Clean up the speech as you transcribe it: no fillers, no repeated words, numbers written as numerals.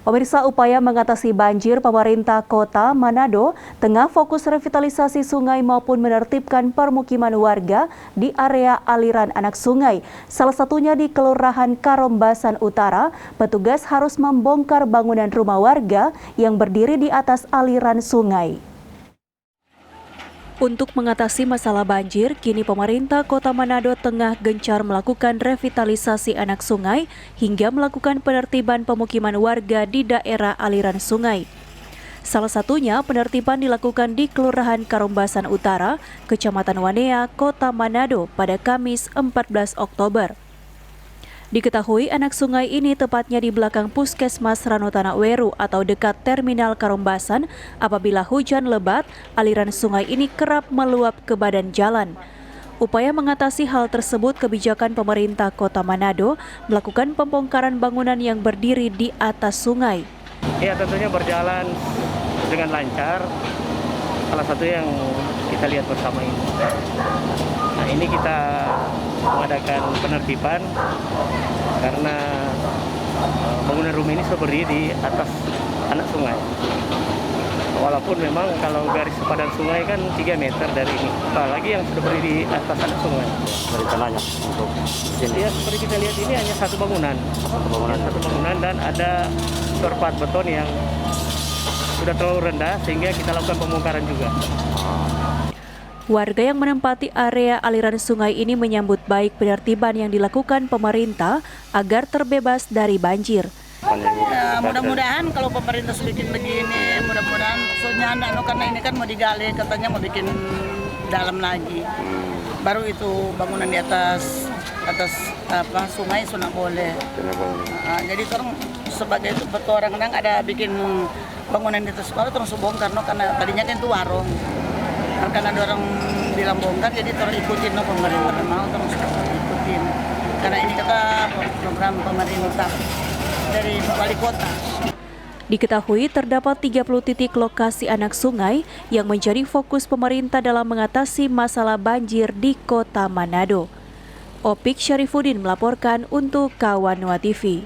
Pemirsa, upaya mengatasi banjir pemerintah Kota Manado tengah fokus revitalisasi sungai maupun menertibkan permukiman warga di area aliran anak sungai. Salah satunya di Kelurahan Karombasan Utara, petugas harus membongkar bangunan rumah warga yang berdiri di atas aliran sungai. Untuk mengatasi masalah banjir, kini pemerintah Kota Manado tengah gencar melakukan revitalisasi anak sungai hingga melakukan penertiban pemukiman warga di daerah aliran sungai. Salah satunya penertiban dilakukan di Kelurahan Karombasan Utara, Kecamatan Wanea, Kota Manado pada Kamis 14 Oktober. Diketahui anak sungai ini tepatnya di belakang Puskesmas Ranotana Weru atau dekat Terminal Karombasan. Apabila hujan lebat, aliran sungai ini kerap meluap ke badan jalan. Upaya mengatasi hal tersebut, kebijakan pemerintah Kota Manado melakukan pembongkaran bangunan yang berdiri di atas sungai. Ya, tentunya berjalan dengan lancar. Salah satu yang kita lihat bersama ini. Nah, ini kita mengadakan penertiban karena bangunan rumah ini sudah berdiri di atas anak sungai. Walaupun memang kalau garis sepadan sungai kan 3 meter dari ini, apalagi yang sudah berdiri di atas anak sungai. Rencananya untuk sini. Ya, seperti kita lihat ini hanya satu bangunan dan ada terpat beton yang sudah terlalu rendah sehingga kita lakukan pembongkaran juga. Warga yang menempati area aliran sungai ini menyambut baik penertiban yang dilakukan pemerintah agar terbebas dari banjir. Ya, mudah-mudahan kalau pemerintah bikin begini, mudah-mudahan soalnya karena ini kan mau digali, katanya mau bikin dalam lagi. Baru itu bangunan di atas sungai sudah boleh. Jadi orang sebagai itu orang kadang ada bikin bangunan di atas sekolah terus bongkar karena tadinya kan itu warung. Karena ada orang bilang bongkar, jadi terus ikutin pemerintah mau terus ikutin. Karena ini kata program pemerintah dari wali kota. Diketahui terdapat 30 titik lokasi anak sungai yang menjadi fokus pemerintah dalam mengatasi masalah banjir di Kota Manado. Opik Syarifuddin melaporkan untuk Kawan Nuwa TV.